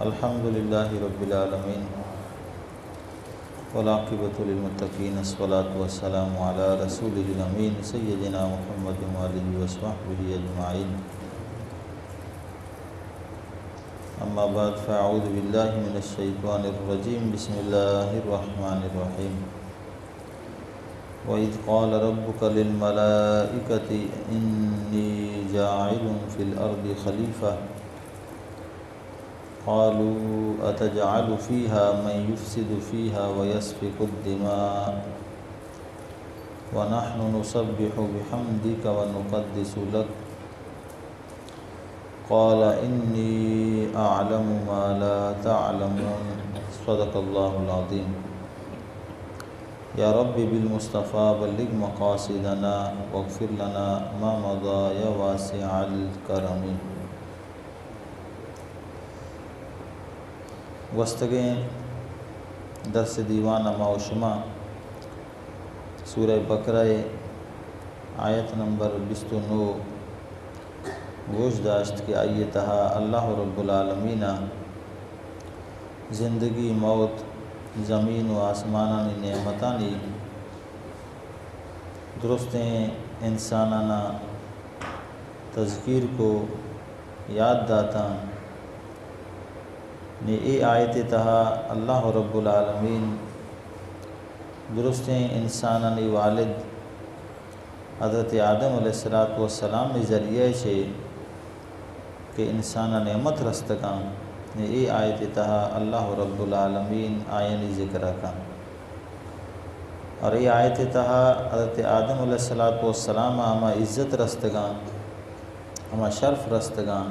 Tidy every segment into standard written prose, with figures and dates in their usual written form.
الحمد للہ رب العالمین والعاقبۃ للمتقین الصلاۃ والسلام علی رسولہ الامین سیدنا محمد وآلہ وصحبہ اجمعین اما بعد فاعوذ باللہ من الشیطان الرجیم بسم اللہ الرحمن الرحیم وَإِذْ قَالَ رَبُّكَ لِلْمَلَائِكَةِ إِنِّي جَاعِلٌ فِي الْأَرْضِ خَلِيفَةً قالوا أتجعل فيها من يفسد فيها ويسفك الدماء ونحن نسبح بحمدك ونقدس لك قال إني أعلم ما لا تعلمون صدق الله العظيم يا رب بالمصطفى بلغ مقاصدنا واغفر لنا ما مضى يا واسع الكرم گستگیں درس دیوان اما و شما سورہ بقرہ آیت نمبر 29 گوش داشت کہ آئیے تہا اللہ رب العالمین زندگی موت زمین و آسمانانی نعمتانی درستیں انسانانہ تذکیر کو یاد داتا نے اے آیت تہا اللہ رب العالمین درستیں انسانانی والد حضرت آدم علیہ السلام نے ذریعہ سے کہ انسان نعمت رستگاں نے اے آیت تہا اللہ رب العالمین آئینی ذکر کا اور اے آیت تہا حضرت آدم علیہ السلام اما عزت رستگاں اما شرف رستگاں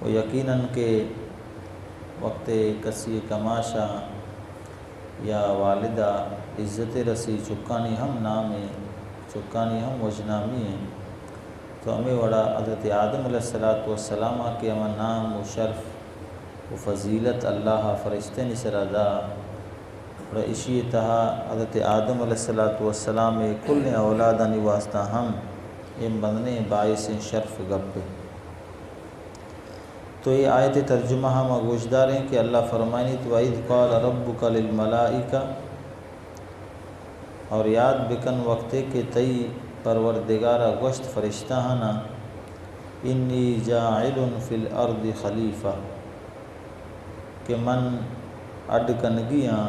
و یقیناً کہ وقت کسی کماشا یا والدہ عزت رسی چکانی ہم نامی چکانی ہم وجنامی ہیں تو ہمیں وڑا حضرت آدم علیہ السلام کے ہم نام و شرف و فضیلت اللہ فرشتے نسر دا اور اسی تہا حضرت آدم علیہ السلام کل اولادانی واسطہ ہم یہ بندنے باعث شرف گپے تو یہ آیت ترجمہ ہم گوشدار ہیں کہ اللہ فرمائنی تو وَإِذْ قَالَ رَبُّكَ لِلْمَلَائِكَةِ اور یاد بکن وقتے کہ تئی پروردگارہ گوشت فرشتہ ہانا انی جاعل فی الارض خلیفہ کہ من اڈ کنگیاں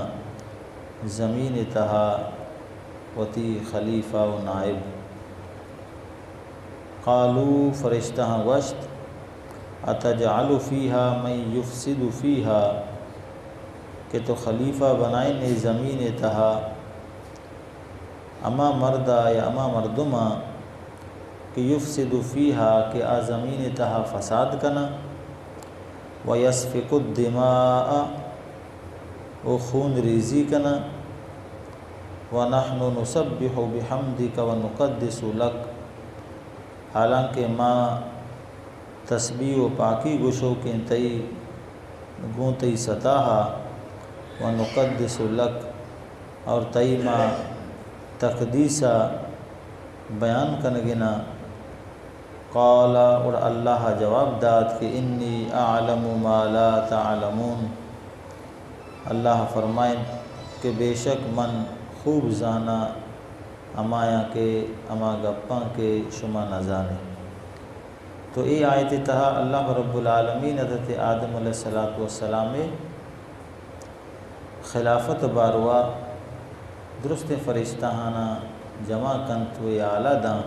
زمین تہا وتی خلیفہ و نائب قالو فرشتہ گوشت اتجعل فیہا من یفسد فیہا کہ تو خلیفہ بنائیں نے زمین تہا اما مردہ یا اما مردمہ کہ یفسد فیہا کہ آ زمین تہا فساد کنا ویسفک الدماء و خون ریزی کنا ونحن نسبح بحمدک ونقدس لک حالانکہ ما تسبیح و پاکی گشو کے تئی گوں تئی ستاہا و نقدس لک اور تئی ما تقدیسہ بیان کنگنا قال اور اللہ جواب داد کہ انی اعلم ما لا تعلمون اللہ فرمائیں کہ بے شک من خوب زانا امایا کے اما گپاں کے شما نہ جانے تو ای آیت تہا اللہ رب العالمین حضرت آدم علیہ السلام خلافت باروا درست فرشتہانہ جمع کنت و اعلیٰ داں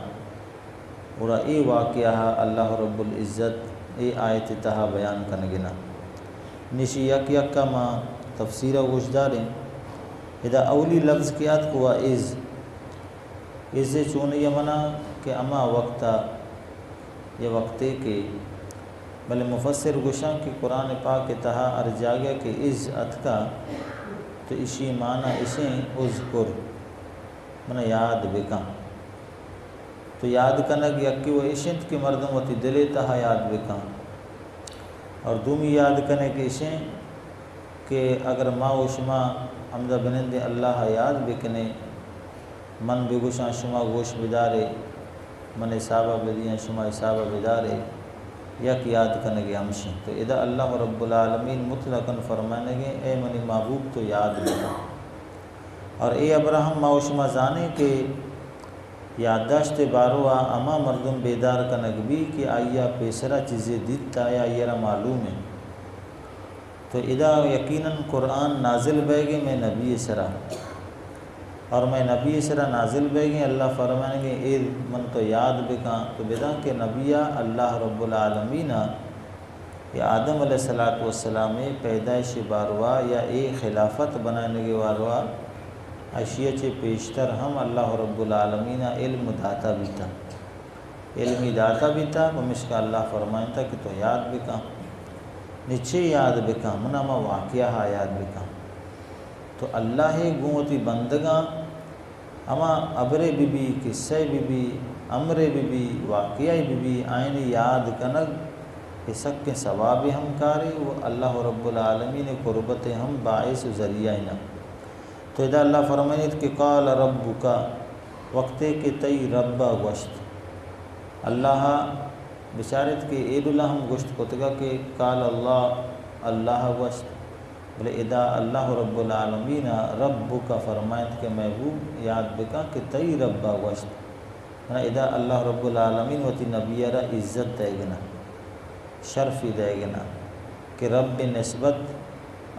اور ای واقعہ اللہ رب العزت ای آیت تہا بیان کنگنا نشی یک یک کا ما تفسیر گوشداریں اذا اولی لفظ کیات کو از چون یہ منا کہ اما وقتا یہ وقتے کے بلے مفسر گوشاں کی قرآن پاک تہا ارجا گیا کہ از اتکا تو اسی معنی اسیں اذکر منہ یاد بکاں تو یاد کنگ یکی و اشنت کی مردم وتی دلے تہا یاد بکاں اور دومی یاد کنے کہ اشیں کہ اگر ما و شما حمدہ بنند اللہ یاد بکنے من بگوشاں شما گوش بدارے من حسابہ بدیاں شما حسابہ بدارے یک یاد کنگے ہمشیں تو ادا اللہ رب العالمین مطلقاً فرمانگے اے منی محبوب تو یاد بکا اور اے ابراہم معوشمہ زانے کے یادداشت بارو اما مردم بیدار کنگ بھی کہ آیا پیسرا چیزیں دیتا یا آئیرا معلوم ہے تو ادا یقیناً قرآن نازل بیگے میں نبی سرا اور میں نبی سرا نازل بیگے اللہ فرمائیں گے اے من تو یاد بکاں تو بدا کہ نبیہ اللہ رب العالمین یہ آدم علیہ السلام پیدائش باروا یا اے خلافت بنانے کے باروا اشیاء چے پیشتر ہم اللہ رب العالمین علم داتا بھی تھا علمی داتا بھی تھا مشکا اللہ فرمائیں تھا کہ تو یاد بکاں نچے یاد بکاں مناما واقعہ یاد بکاں تو اللہ گوتی بندگاں اما ابرے بی قصے بی امرے بی واقعہ بی آئین یاد کنگ اسک کے ثواب ہم کاری وہ اللہ رب العالمین قربت ہم باعث ذریعہ نہ تو ادا اللہ فرمائنیت کہ قال ربک وقتے کے تئی ربا گوشت اللہ بشارت کہ عید اللہ ہم گوشت کتگا کہ قال اللہ گوشت بلے ادا اللہ رب العالمین ربک فرمائنت کہ محبوب یاد بکا کہ تئی ربا گوشت ادا اللہ رب العالمین وتی نبیرہ عزت دے گنا شرفی دے گنا کہ رب نسبت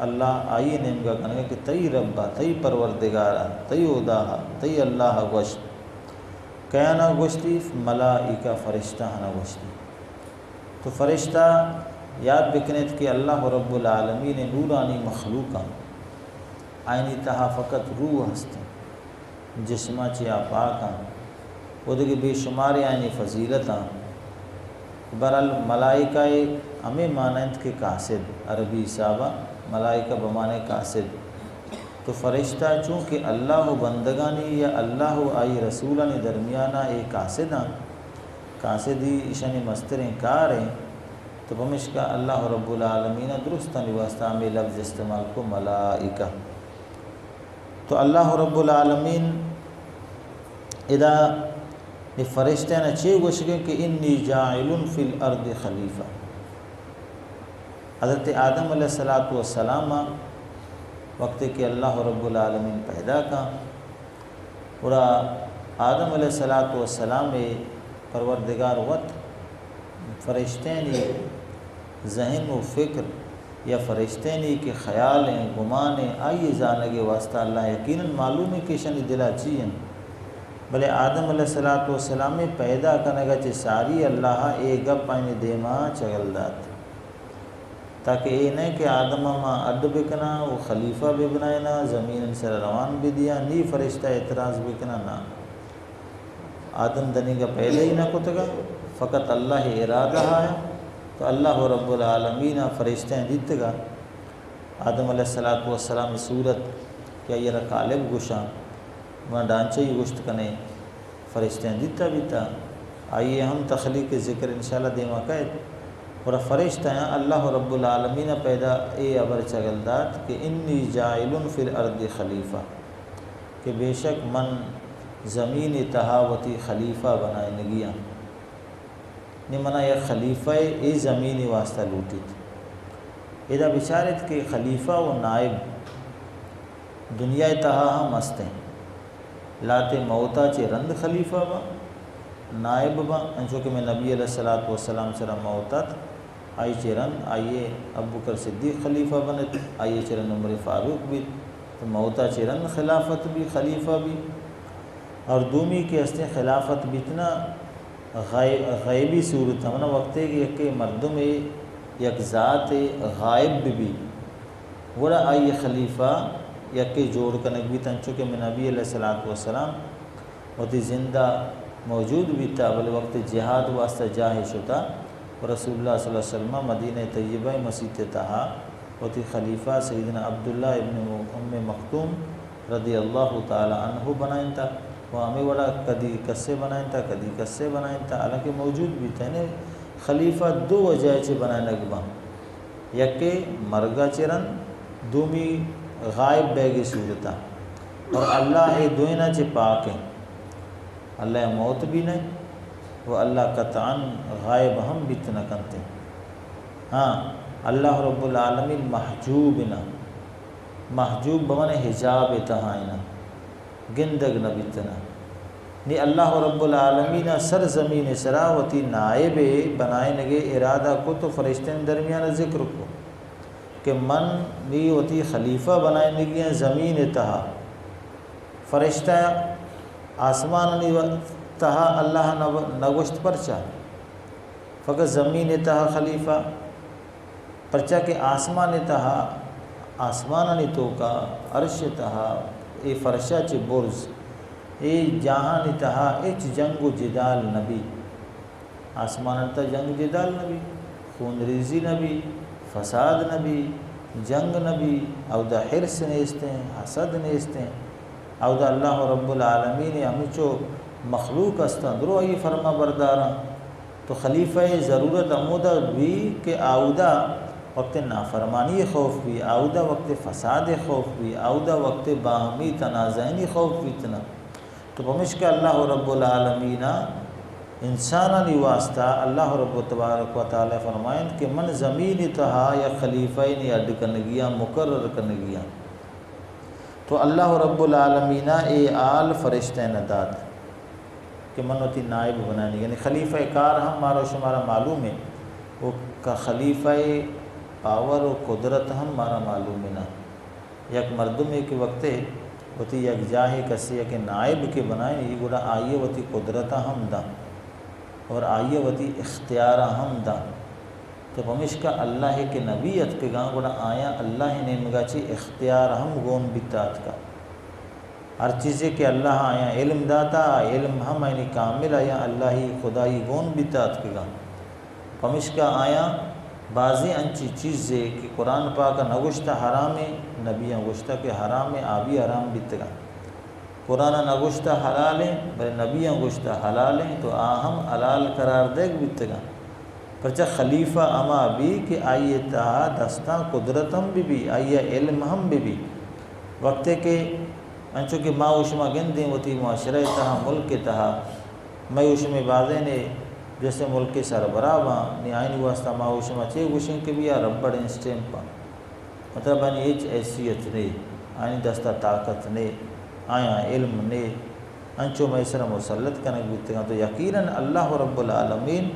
اللہ آئی نمگا کنگا کہ تئی ربا تئی پروردگارا تئی اداہا تئی اللہ گوشت کیانا گوشتی ملائکہ فرشتہ ہنا گوشتی تو فرشتہ یاد بکنیت کہ اللہ رب العالمین نورانی مخلوقاں آئینی تہا فقط روح ہستیں جسمہ چیا پاکاں وہ دیکھ بے شمار آئینی فضیلتاں برال ملائکہ ہمیں مانند کے قاصد عربی صحابہ ملائکہ بمانے قاصد تو فرشتہ چونکہ اللہ بندگانی یا اللہ آئی رسولانی درمیانہ ایک قاصداں قاصدی اشانی مستریں کاریں تو بمشکا اللہ رب العالمین درستانی واسطہ میں لفظ استعمال کو ملائکہ تو اللہ رب العالمین ادا فرشتے نے چھ گوشگیں کہ انی جاعل فی الارض خلیفہ حضرت آدم علیہ السلام وقت کہ اللہ رب العالمین پیدا کا اور آدم علیہ السلام پروردگار وقت فرشتینی ذہن و فکر یا فرشتینی کے خیال ہیں گمان ہیں آئیے جانگے واسطہ اللہ یقیناً معلوم ہے کہ شنی دلا چیئیں بلے آدم علیہ السلام میں پیدا کرنے گا چھ ساری اللہ ایک گپ پائنے دیما چگل دات تاکہ اے نہیں کہ آدم ما اڈ بکنا وہ خلیفہ بھی بنائنا زمین سر روان بھی دیا نی فرشتہ اعتراض بکنا نا آدم دنی کا پہلے ہی نہ کتگا فقط اللہ ارادہ ہے تو اللہ رب العالمین فرشتیں دیتگا آدم علیہ السلام صورت کیا یہ رقالب گشاں وہاں ڈانچے ہی گشت کنے فرشتیں دیتا بھی تا آئیے ہم تخلیق ذکر انشاءاللہ دیما قید اور فرشتہ ہیں اللہ رب العالمین پیدا اے ابر چگلدات کہ انی جاعل فی الارض خلیفہ کہ بے شک من زمین تہاوتی خلیفہ بنائے نگیاں نے منع یک خلیفہ اے زمین واسطہ لوٹی تھی ادا بشارت کہ خلیفہ و نائب دنیا تہا ہم مستے لاتے موتا چے رند خلیفہ با نائب با انچو کہ میں نبی علیہ السلام سرا موتا تھا آئی چے رند آئیے ابو بکر صدیق خلیفہ بنت آئیے چے رند عمر فاروق بھی تو موتا چے رند خلافت بھی خلیفہ بھی اور دومی کے ہستے خلافت بھی اتنا غیبی صورت ہمنا وقت ہے کہ مردم یک ذات غائب بھی وڑا آئیے خلیفہ یکی جوڑ کنک بھی تنچو کہ میں نبی علیہ السلام وتی زندہ موجود بھی تھا بلے وقت جہاد واسطہ جاہش ہوتا اور رسول اللہ صلی اللہ علیہ وسلم مدینہ طیبہ مسیح تہا وتی خلیفہ سیدنا عبداللہ ابن ام مختوم رضی اللہ تعالی عنہ بنائیں تھا وہ ہمیں وڑا کدی کسے بنائیں تھا کدی کسے بنائیں تھا حالانکہ موجود بھی تھے خلیفہ دو وجہ چے بنائیں لگبا یکی مرگا چرن دومی غائب بیگی صورتا اور اللہ دوئینا چے پاک ہیں اللہ موت بھی نہیں وہ اللہ قطعاً غائب ہم بیت نہ کنتے. ہاں اللہ رب العالمین محجوب نہ، محجوب بمن حجاب تہائنا گندگ نہ بیتنا نی اللہ رب العالمین سر زمین سراوتی نائب بنائے نگے ارادہ کو تو فرشتین درمیان ذکر کو کہ من بھی ہوتی خلیفہ بنائے نگیاں زمین تہا، فرشتہ آسمان تہا اللہ نگشت پرچا، فقط زمین تہا خلیفہ پرچا کہ آسمان تہا آسمان تو کا عرش تہا اے فرشا چ برز اے جہان تہا اچ جنگ و جدال نبی، آسمان تا جنگ جدال نبی، خون ریزی نبی، فساد نبی، جنگ نبی، او دا حرس نیستے ہیں، حسد نیستے ہیں، او دا اللہ رب العالمین ہمچو مخلوق استندرو ای فرما برداراں. تو خلیفہ ضرورت عمودہ بھی کہ آودہ وقت نافرمانی خوف بھی، آودہ وقت فساد خوف بھی، آودہ وقت باہمی تنازعنی خوف بھی اتنا. تو بمشک اللہ رب العالمین انسانانی واسطہ اللہ رب تبارک و تعالی فرمائیں کہ من زمین تہا یا خلیفہ اڈ کنگیا مقرر کنگیا. تو اللہ رب العالمین اے آل فرشتہ نداد کہ منوتی نائب بنانی، یعنی خلیفہ کار ہم مارو شمارا معلوم ہے، وہ کا خلیفہ پاور و قدرت ہم مارا معلوم ہے نا. یک مردم ایک وقت ہوتی یک جاہے کسی کہ نائب کے بنائیں یہ گوڑا آئیے وتی قدرت ہم دا اور آئیے وتی اختیار ہم دا. تو پمشکا اللہ کے نبیت کے گاں گوڑا آیا اللہ نے مگا چی اختیار ہم گون بیتات کا ہر چیزیں کہ اللہ آیا علم داتا، علم ہم آئینی کامل آیا اللہ ہی خدای گون بیتات کے گاں. پمشکا آیا بعضی انچی چیزیں کہ قرآن پاک نگشتہ حرام نبی نگشتہ کہ حرام آبی حرام بیتگا، قرآن نگشتہ حلال بلے نبی نگشتہ حلال تو آہم حلال قرار دے بیتگا. پرچہ خلیفہ اما بھی کہ آئیے تہا دستاں قدرت ہم بھی آئیے علم ہم بھی وقت کہ انچو کہ ما اشما گندیں ہوتی معاشرہ تہا ملک تہا میں اشما بازے نے جیسے ملک سربراہ باں نی آئینی واسطہ ما اشما چے گوشیں کہ بھی ربڑ انسٹیم پا مطلب آئینی ایچ حیثیت نے آئینی دستہ طاقت نے آیا علم نے انچو میں سر مسلط کنک بیتگا. تو یقیناً اللہ رب العالمین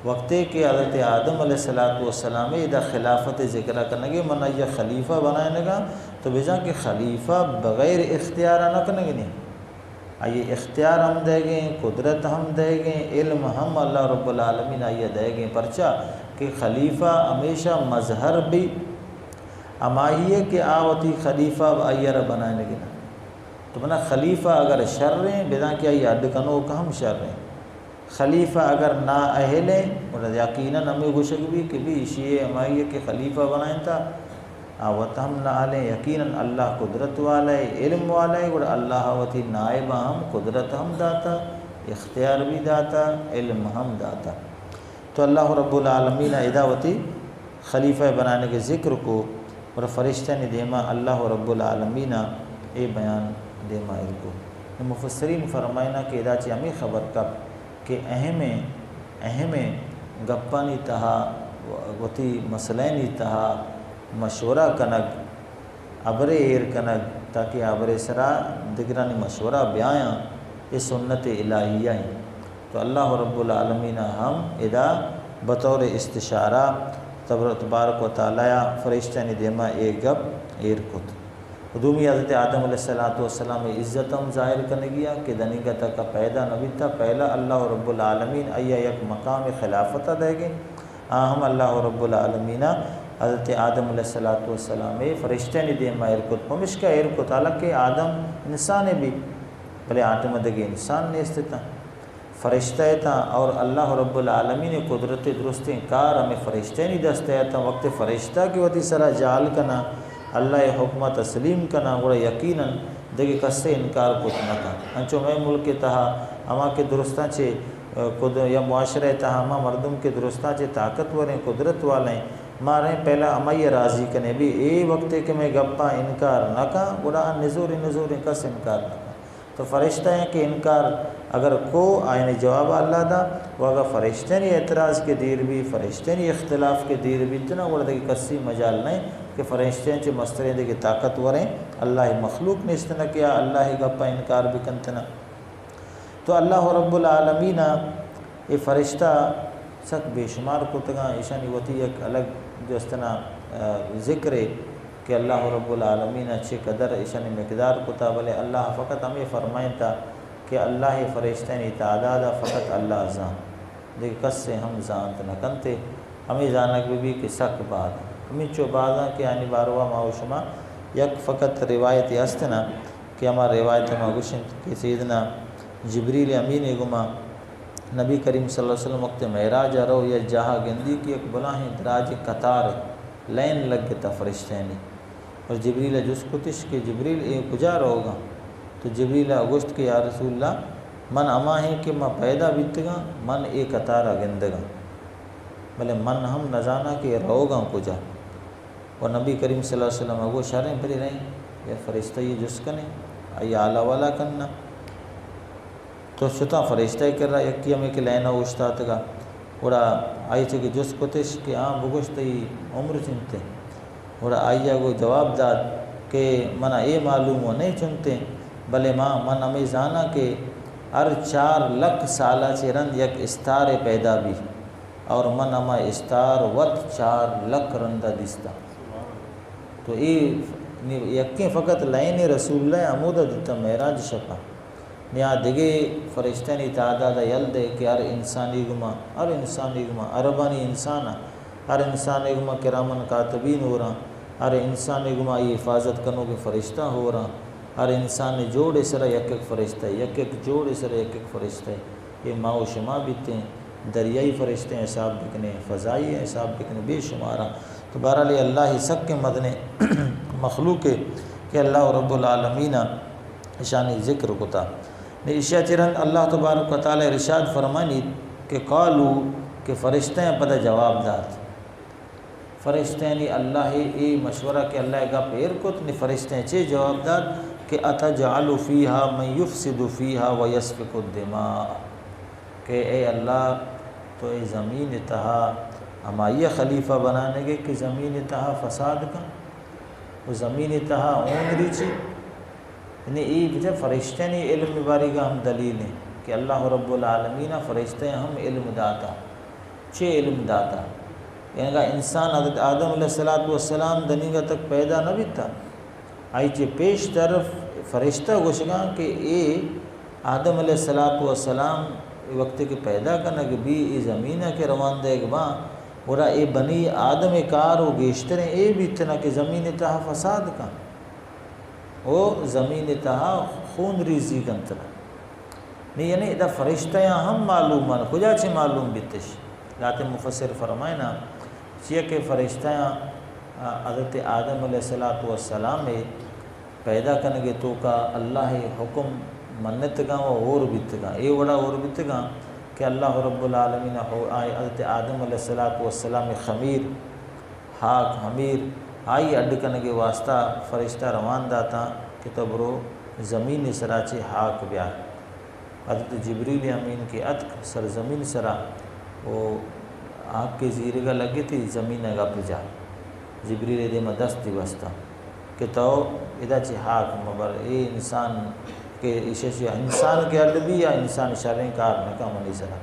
وقتے کہ حضرت آدم علیہ السلام ادا خلافت ذکرہ کرنگے من یہ خلیفہ بنائے گا تو بجا کہ خلیفہ بغیر اختیار نہ کرنگے نہیں آئیے اختیار ہم دے گئے، قدرت ہم دے گئے، علم ہم اللہ رب العالمین آئیے دے گئے. پرچہ کہ خلیفہ ہمیشہ مظہر بھی امائیے کہ آوتی خلیفہ آئیے رہ بنائے گے نا. تو بنا خلیفہ اگر شر ہیں بنا کہ آئیے اڈ کنو کہ ہم شر ہیں، خلیفہ اگر نا اہلیں اور یقیناً ہمیں گوشک بھی کہ بھی شیعہ ہمائیے کہ خلیفہ بنائیں تھا آوت ہم نہ آلیں. یقیناً اللہ قدرت والا ہے، علم والا ہے اور اللہ وتی نائب ہم قدرت ہم داتا، اختیار بھی داتا، علم ہم داتا. تو اللہ رب العالمین اداوتی خلیفہ بنانے کے ذکر کو اور فرشتہ نے دیما اللہ رب العالمین اے بیان دیما ان کو. مفسرین فرمائنا کہ ادا چی ہمیں خبر کب کہ اہم گپانی تہا وتی مسئلینی تہا مشورہ کنگ ابرے ایر کنگ تاکہ ابرے سرا دگرانی مشورہ بیاں یہ سنت الہیہ ہیں. تو اللہ رب العالمین ہم ادا بطور استشارہ تبارک و تعالیٰ فرشتہ نے دیما ایک گپ ایر کت. دومی حضرت آدم علیہ السلام عزت ہم ظاہر کرنے گیا کہ دنیگتا کا پیدا نبی تھا پہلا اللہ رب العالمین آیا یک مقام خلافت دے گئے. ہم اللہ رب العالمین حضرت آدم علیہ السلام فرشتہ نے دیما ارکت پمشکہ ارکت حالانکہ آدم انسان بھی بلے آدم دگے انسان نے استتا فرشتہ تھا اور اللہ رب العالمین قدرت درست کار ہمیں فرشتہ نہیں دستا تھا. وقت فرشتہ کی وتی سرا جال کنا اللہ حکمت تسلیم کنا گوڑا یقیناً دگے کس سے انکار کت نہ کا. انچو میں ملک تہا اما کے درستاں چھے یا معاشرہ تہا اما مردم کے درستاں چھے طاقتور ہیں قدرت والے ہیں ماریں پہلا اما یہ راضی کنے بھی اے وقت کہ میں گپا انکار نہ کا گوڑا نزور کس انکار نہ کا. تو فرشتہ ہیں کہ انکار اگر کو آئین جواب اللہ دا و اگر فرشتے نے اعتراض کے دیر بھی فرشتے نے اختلاف کے دیر بھی اتنا ورد کی کسی مجال نہیں کہ فرشتے چے مسترین دے کی طاقت وریں اللہ مخلوق نے استنا کیا اللہ گپا انکار بھی کنتنا. تو اللہ رب العالمین یہ فرشتہ سک بے شمار کو تگا ایشانی وتی ایک الگ جو استنا ذکر ہے کہ اللہ رب العالمین اچھے قدر ایشانی مقدار کو تا بلے اللہ فقط ہمیں فرمائیں تا کہ اللہ فرشتین تعداد فقط اللہ زان دیکھ کس سے ہم زانت نہ کنتے ہمیں زانک بھی کہ سک بعد ہمیں چو بعضاں کہ آنی باروا ماو شما یک فقط روایت استنا کہ ہمارا روایت ما گوشن کہ سیدنا جبریل امین گما نبی کریم صلی اللہ علیہ وسلم وقت معراج رو یا جہاں گندی کی ایک بلاہیں دراج قطار لین لگ گتا فرشتینی اور جبریل جس کتش کہ جبریل اے کجا رہو گا تو جبریل گوشت کہ یا رسول اللہ من اما ہے کہ میں پیدا بیتگا من اے قطارہ گندگا بلے من ہم نزانا کہ رہو گا کجا اور نبی کریم صلی اللہ علیہ وسلم اگو شاریں بری رہیں یا فرشتہ یہ جس کنے ای آلہ والا کننا تو شتا فرشتہ کر رہا یکی ہمیں کہ لینا اوشتات گا اور آئی چھے کہ جس کتش کہ بگوشتی عمر چنتے اور آئیہ کو جواب داد کہ منہ اے معلوم ہو نہیں چنتے بلے ماں من ہمیں زانا کہ ہر 4 لکھ سالہ سے رند یک استار پیدا بھی اور من ہمیں استار وط 4 لکھ رندہ دستا تو یکی فقط لین رسول اللہ عمودہ دیتا معراج شپا نیا دگے فرشتینی تعداد یل دے کہ ہر انسانی گما عربانی انسانا ہر انسانی گما کرامن کاتبین ہو رہا ہر انسانی گما یہ حفاظت کنو کے فرشتہ ہو رہا ہر انسان جوڑ اسرا یک ایک فرشتہ یک ایک جوڑ اسرا یک ایک فرشتہ یہ ماں و شما بیتے ہیں دریائی فرشتے ہیں حساب بکنے فضائی ہیں حساب بکنے بے شمارہ تو بہرحال اللہ ہی سک کے مدنے مخلوق ہے کہ اللہ رب العالمین شانی ذکر کتا نے اشیاء چرند اللہ تبارک و تعالی ارشاد فرمانی کہ قالو کہ فرشتے ہیں پتہ جواب داد فرشتے نے اللہ اے مشورہ کہ اللہ کا پیر کت نے فرشتے ہیں چے جواب داد کہ اتجعل فیہا من یفسد فیہا ویسفک الدماء کہ اے اللہ تو اے زمین تہا ہمائیہ خلیفہ بنانے گے کہ زمین تہا فساد کا وہ زمین تہا اون ریچی یعنی ای بجا فرشتے نے علم باری کا ہم دلیل ہیں کہ اللہ رب العالمین فرشتے ہم علم داتا چے علم داتا یعنی کہ انسان حضرت آدم علیہ السلام دنیگا تک پیدا نہ بھی تھا آئی چے پیش طرف فرشتہ گوشگاں کہ اے آدم علیہ السلام وقت کے پیدا کرنا کہ بھی ای زمینہ کے روان دے گا اور اے بنی آدم کار و گیشتریں اے بھی اتنا کہ زمین تہا فساد کا وہ زمین تہا خون ریزی کنترا نہیں یعنی ادھا فرشتیاں ہم معلوم ہیں کجا چھے معلوم بیتش ذات مفسر فرمائنا چیئے کہ فرشتیاں حضرت آدم علیہ السلام پیدا کرنے کے تو کا اللہ حکم منت گا و اور بیت گا اے وڑا اور بیت گا کہ اللہ رب العالمین حضرت آدم علیہ السلام خمیر ہاک حمیر آئی اڈ کرنے کے واسطہ فرشتہ روان داتا کہ تبرو زمین سراچے ہاک بیا حضرت جبریل امین کے عطق سرزمین سرا وہ آگ کے زیرگا لگے تھی زمین گا پجا جبریل دے مدست دی بستا کہ تو ادا چی ہاک مبر اے انسان کے اشیشی انسان کے عرد بھی یا انسان شرین کار نکا منی سرا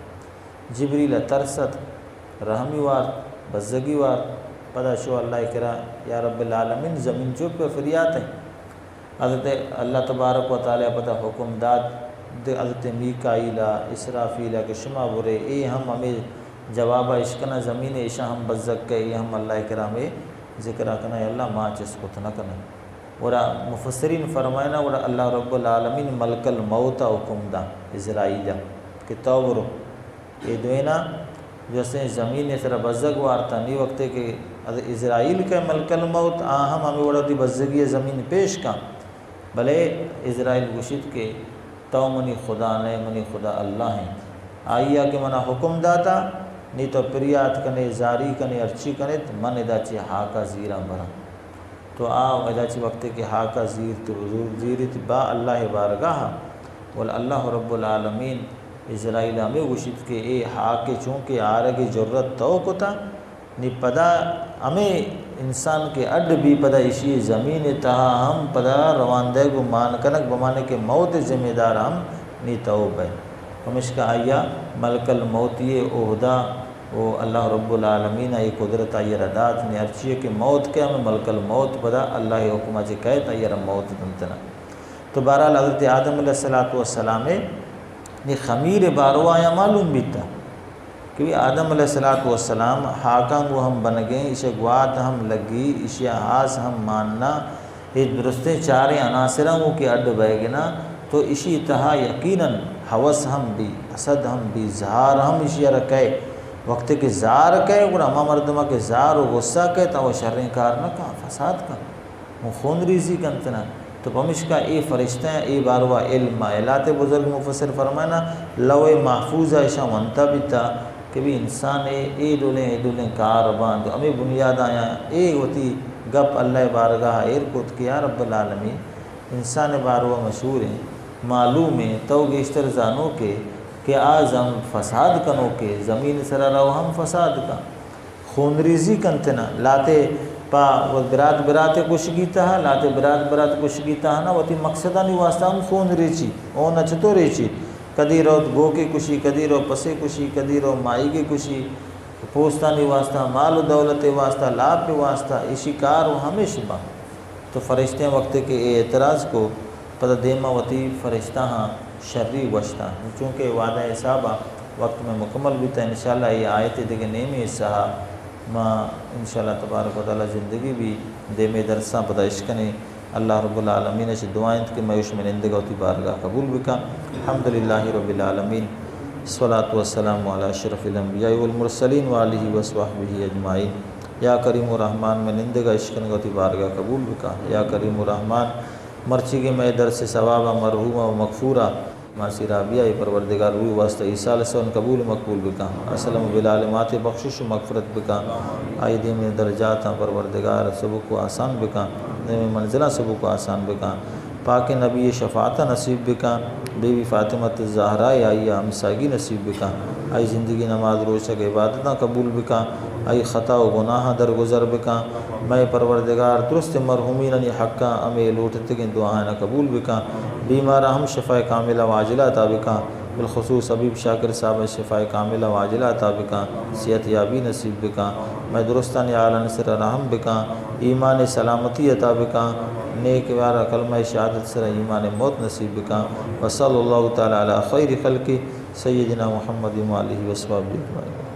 جبریل ترست رحمی وار بزگی وار پدا شو اللہ کرا یا رب العالمین زمین چوپ پہ فریات ہیں حضرت اللہ تبارک و تعالی پتہ حکم داد حضرت میکائیلہ اسرافیلہ کے شما برے اے ہم ہمیں جوابہ عشقنا زمین عشاء ہم بزک کے ہم اللہ کرام ذکر کنا اللہ ماں چس کو نہ کنا اور مفسرین فرمائنا اور اللہ رب العالمین ملک الموت حکم دا اسرائیل کہ توبرو یہ دوینا جو سے زمین اس طرح بزگ وارتا نہیں وقت کہ اسرائیل کے ملک الموت ہم ہمیں وڑا دی بزگی زمین پیش کا بھلے اسرائیل گشت کے تو منی خدا نے منی خدا اللہ ہیں آئیا کہ منا حکم داتا نہیں تو پریات کنے زاری کنے ارچی کنے من ادا چی ہاکا زیرہ برا تو ادا چی وقت کہ ہاکا زیر تو زیرت با اللہ بارگاہ ول اللہ رب العالمین اسرائیل ہمیں گوشت کے اے ہاکے چونکہ آرگ جرت تو کتا نی پدا ہمیں انسان کے اڈ بھی پدا اسی زمین تہا ہم پدا رواندہ گو مان کنک بمانے کے موت ذمہ دار ہم نی توب ہے ہمش کا آیا ملک الموتی عہدہ وہ اللہ رب العالمین ای قدرت آئی ردات نے ارچیے کہ موت کے ہمیں ملک الموت پدا اللہ حکمہ جی کہتا آئی موت دنتنا تو بہرحال حضرت آدم علیہ السلام نے خمیر بارو آیا معلوم بھی تھا کہ آدم علیہ السلام حاکم وہ ہم بن گئے اسے گوات ہم لگی اسے آس ہم ماننا یہ درستے چارے عناصروں کے اڈ بہ گنا تو اسی تہا یقیناً حوث ہم بھی حسد ہم بھی زہار ہم اسی رکھے وقت کے زار کہے اور اما مردمہ کے زار و غصہ کہے تا وہ شریں کار نہ کہا فساد کا وہ خون ریزی کنتنا تو پمش کا اے فرشتہ ہیں اے باروا علم اعلات بزرگ مفسر فرمانا لوے محفوظہ ایشا منتا بھی تھا کہ بھی انسان اے ڈولیں کار باندھ ہمیں بنیاد آیا اے ہوتی گپ اللہ بارگاہ ایر کت کیا رب العالمین انسان باروا مشہور ہیں معلوم ہے تو گیشتر زانوں کے کہ آج ہم فساد کنو کے زمین سرا رہو ہم فساد کا خون ریزی کنتنا لاتے پا وہ برات کشگیتا ہے لاتے برات کشگیتا ہے نا وہ تی مقصدہ نہیں واسطہ ہم خون ریچی او نچتو ریچی کدی رو گو کی کشی کدی رو پسے کشی کدی رو مائی کی کشی پوستانی واسطہ مال و دولت واسطہ لاب کے واسطہ اسی کار و ہمیں شبہ تو فرشتے وقت کے اعتراض کو پتہ دیما وتی فرشتہ ہاں شرری وشتا چونکہ وعدہ حسابہ وقت میں مکمل بھی تھا انشاءاللہ یہ آیت دیکھے نیمی حصہ ماں انشاءاللہ تبارک و تعالی زندگی بھی دے میں درساں پتہ عشقنے اللہ رب العالمین سے دعائیں کہ میوش میں نندگا ہوتی بارگاہ قبول بکا الحمدللہ رب العالمین الصلاۃ والسلام علی اشرف الانبیاء والمرسلین وآلہ وصحبہ اجمعین یا کریم الرحمن میں نندگا عشقنے ہوتی بارگاہ قبول بکا یا کریم الرحمن مرچی کے میں در سے ثوابہ مرحومہ و مغفورہ ماسی رابیہ پروردگار روی واسطہ عیسیٰ علیہ السلام قبول مقبول بکا اسلم بالعالمات بخشش و مغفرت بکا آئی دیم درجات پروردگار سبق و آسان بکا دیم منزلہ سبق و آسان بکا پاک نبی شفاعت نصیب بکا بیوی فاطمہ الزہرا آئی ہمساگی نصیب بکا آئی زندگی نماز روشک عبادتاں قبول بکا آئی خطا و گناہ درگزر بکا میں پروردگار درست مرحومین حقا امے لوٹتے کے دعائیں قبول بکا بیمار ہم شفاء کاملہ واجلہ عطا بکا بالخصوص حبیب شاکر صاحب شفاء کاملہ واجلہ عطا بکا صحت یابی نصیب بکا میں درستان اعلیٰ نصر رحم بکا ایمان سلامتی عطا بکا نیک وارہ کلمہ شہادت سر ایمان موت نصیب بکا وصلی اللہ تعالی علی خیر خلق سیدنا محمد و آلہ وصحبہ اجمعین.